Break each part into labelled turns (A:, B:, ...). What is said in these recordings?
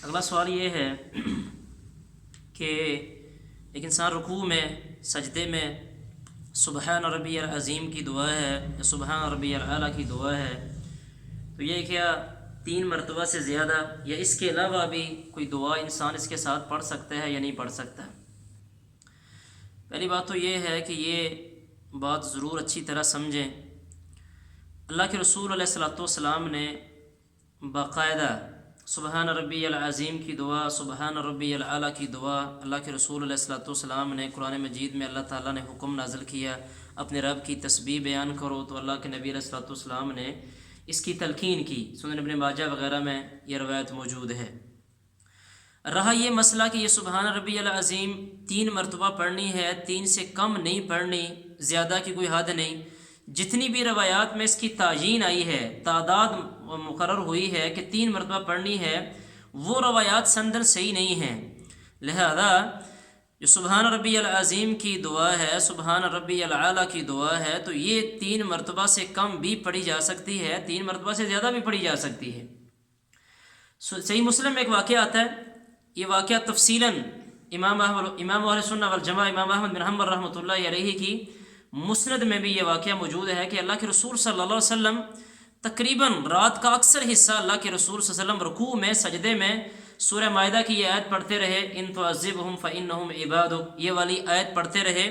A: اگلا سوال یہ ہے کہ ایک انسان رکوع میں سجدے میں سبحان ربی العظیم کی دعا ہے یا سبحان ربی الاعلیٰ کی دعا ہے، تو یہ کیا 3 مرتبہ سے زیادہ یا اس کے علاوہ بھی کوئی دعا انسان اس کے ساتھ پڑھ سکتا ہے یا نہیں پڑھ سکتا؟ پہلی بات تو یہ ہے کہ یہ بات ضرور اچھی طرح سمجھیں۔ اللہ کے رسول علیہ الصلوۃ والسلام نے باقاعدہ سبحان ربی العظیم کی دعا، سبحان ربی الاعلیٰ کی دعا، اللہ کے رسول علیہ الصلوۃ والسلام نے قرآن مجید میں اللہ تعالیٰ نے حکم نازل کیا اپنے رب کی تسبیح بیان کرو، تو اللہ کے نبی علیہ الصلوۃ والسلام نے اس کی تلقین کی۔ سنن ابن ماجہ وغیرہ میں یہ روایت موجود ہے۔ رہا یہ مسئلہ کہ یہ سبحان ربی العظیم 3 مرتبہ پڑھنی ہے، 3 سے کم نہیں پڑھنی، زیادہ کی کوئی حد نہیں۔ جتنی بھی روایات میں اس کی تعیین آئی ہے، تعداد مقرر ہوئی ہے کہ 3 مرتبہ پڑھنی ہے، وہ روایات سندن صحیح نہیں ہیں۔ لہذا جو سبحان ربی العظیم کی دعا ہے، سبحان ربی الاعلیٰ کی دعا ہے، تو یہ 3 مرتبہ سے کم بھی پڑھی جا سکتی ہے، 3 مرتبہ سے زیادہ بھی پڑھی جا سکتی ہے۔ صحیح مسلم میں ایک واقعہ آتا ہے، یہ واقعہ تفصیلاً امام اہل سنہ والجماعہ امام احمد بن حنبل رحمۃ اللہ علیہ کی مسند میں بھی یہ واقعہ موجود ہے کہ اللہ کے رسول صلی اللہ علیہ وسلم تقریباً رات کا اکثر حصہ اللہ کے رسول صلی اللہ علیہ وسلم رکوع میں سجدے میں سورہ مائدہ کی یہ آیت پڑھتے رہے، ان تعذبہم فانہم عبادک، یہ والی آیت پڑھتے رہے۔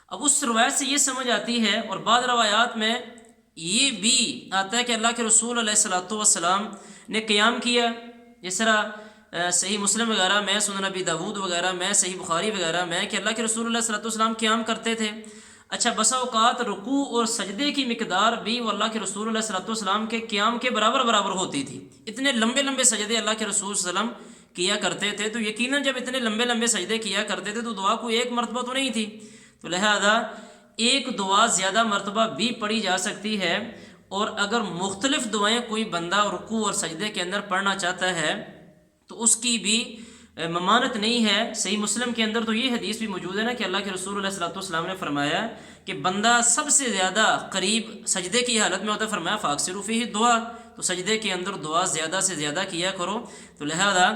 A: اب اس روایت سے یہ سمجھ آتی ہے، اور بعض روایات میں یہ بھی آتا ہے کہ اللہ کے رسول علیہ الصلوۃ والسلام نے قیام کیا، جس طرح صحیح مسلم وغیرہ میں، سنن نبی داود وغیرہ میں، صحیح بخاری وغیرہ میں کہ اللہ کے رسول اللہ صلی اللہ علیہ وسلم قیام کرتے تھے۔ اچھا، بسا اوقات رکوع اور سجدے کی مقدار بھی وہ اللہ کے رسول اللہ صلی اللہ علیہ وسلم کے قیام کے برابر ہوتی تھی۔ اتنے لمبے لمبے سجدے اللہ کے رسول صلی اللہ علیہ وسلم کیا کرتے تھے، تو یقیناً جب اتنے لمبے لمبے سجدے کیا کرتے تھے تو دعا کوئی ایک مرتبہ تو نہیں تھی، تو لہذا ایک دعا زیادہ مرتبہ بھی پڑھی جا سکتی ہے۔ اور اگر مختلف دعائیں کوئی بندہ رکوع اور سجدے کے اندر پڑھنا چاہتا ہے تو اس کی بھی ممانت نہیں ہے۔ صحیح مسلم کے اندر تو یہ حدیث بھی موجود ہے نا کہ اللہ کے رسول علیہ الصلوۃ والسلام نے فرمایا کہ بندہ سب سے زیادہ قریب سجدے کی حالت میں ہوتا ہے، فرمایا فاکثروا فیہ دعا، تو سجدے کے اندر دعا زیادہ سے زیادہ کیا کرو۔ تو لہذا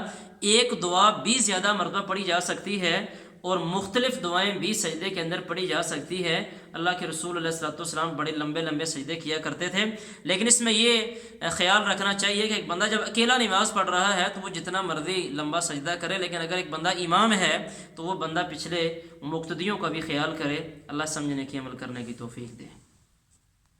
A: ایک دعا بھی زیادہ مرتبہ پڑھی جا سکتی ہے اور مختلف دعائیں بھی سجدے کے اندر پڑھی جا سکتی ہے۔ اللہ کے رسول علیہ الصلوۃ والسلام بڑے لمبے لمبے سجدے کیا کرتے تھے، لیکن اس میں یہ خیال رکھنا چاہیے کہ ایک بندہ جب اکیلا نماز پڑھ رہا ہے تو وہ جتنا مرضی لمبا سجدہ کرے، لیکن اگر ایک بندہ امام ہے تو وہ بندہ پچھلے مقتدیوں کا بھی خیال کرے۔ اللہ سمجھنے کی، عمل کرنے کی توفیق دے۔